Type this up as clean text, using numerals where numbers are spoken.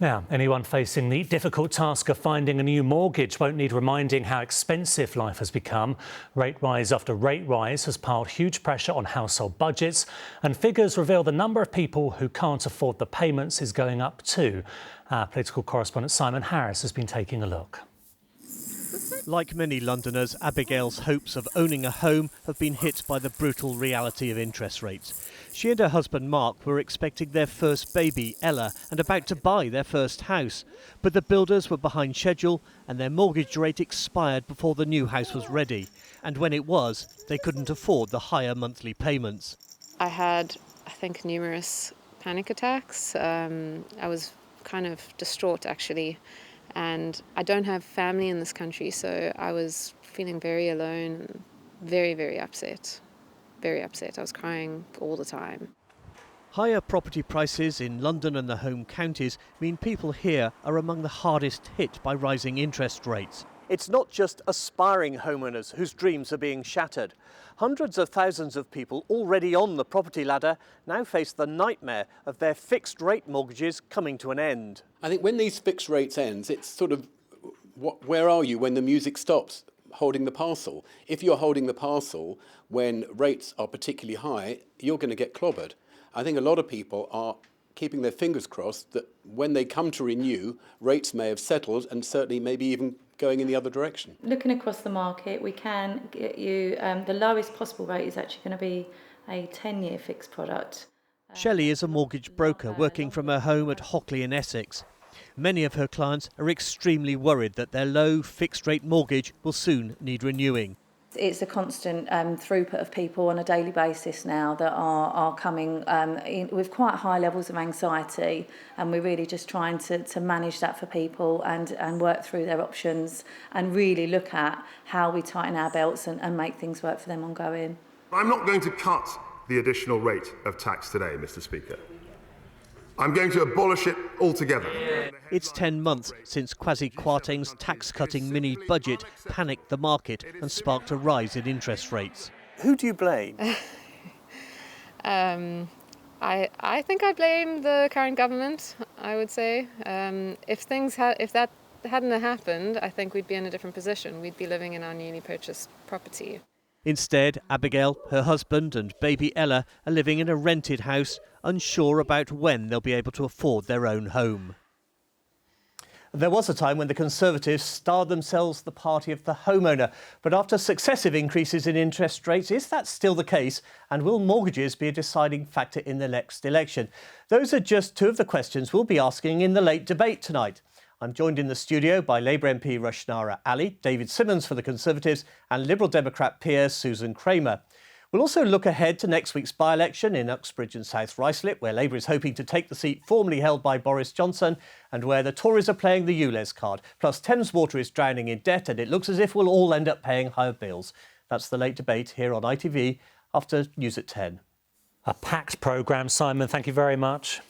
Now, anyone facing the difficult task of finding a new mortgage won't need reminding how expensive life has become. Rate rise after rate rise has piled huge pressure on household budgets, and figures reveal the number of people who can't afford the payments is going up too. Our political correspondent Simon Harris has been taking a look. Like many Londoners, Abigail's hopes of owning a home have been hit by the brutal reality of interest rates. She and her husband Mark were expecting their first baby, Ella, and about to buy their first house. But the builders were behind schedule and their mortgage rate expired before the new house was ready. And when it was, they couldn't afford the higher monthly payments. I had, I think, numerous panic attacks. I was kind of distraught, actually. And I don't have family in this country, so I was feeling very alone and very, very upset. Very upset. I was crying all the time. Higher property prices in London and the home counties mean people here are among the hardest hit by rising interest rates. It's not just aspiring homeowners whose dreams are being shattered. Hundreds of thousands of people already on the property ladder now face the nightmare of their fixed rate mortgages coming to an end. I think when these fixed rates ends, it's sort of, where are you when the music stops? Holding the parcel. If you're holding the parcel when rates are particularly high, you're going to get clobbered. I think a lot of people are keeping their fingers crossed that when they come to renew, rates may have settled and certainly maybe even going in the other direction. Looking across the market, we can get you the lowest possible rate is actually going to be a 10-year fixed product. Shelley is a mortgage broker working from her home at Hockley in Essex. Many of her clients are extremely worried that their low fixed-rate mortgage will soon need renewing. It's a constant throughput of people on a daily basis now that are coming with quite high levels of anxiety, and we're really just trying to manage that for people and work through their options and really look at how we tighten our belts and make things work for them ongoing. I'm not going to cut the additional rate of tax today, Mr. Speaker. I'm going to abolish it altogether. It's 10 months since Kwasi Kwarteng's tax-cutting mini-budget panicked the market and sparked a rise in interest rates. Who do you blame? I think I blame the current government, I would say. If that hadn't happened, I think we'd be in a different position. We'd be living in our newly purchased property. Instead, Abigail, her husband and baby Ella are living in a rented house, unsure about when they'll be able to afford their own home. There was a time when the Conservatives starred themselves the party of the homeowner. But after successive increases in interest rates, is that still the case? And will mortgages be a deciding factor in the next election? Those are just two of the questions we'll be asking in the late debate tonight. I'm joined in the studio by Labour MP Rushnara Ali, David Simmons for the Conservatives and Liberal Democrat peer Susan Kramer. We'll also look ahead to next week's by-election in Uxbridge and South Ruislip, where Labour is hoping to take the seat formerly held by Boris Johnson and where the Tories are playing the ULEZ card. Plus, Thames Water is drowning in debt and it looks as if we'll all end up paying higher bills. That's the late debate here on ITV after News at 10. A packed programme, Simon. Thank you very much.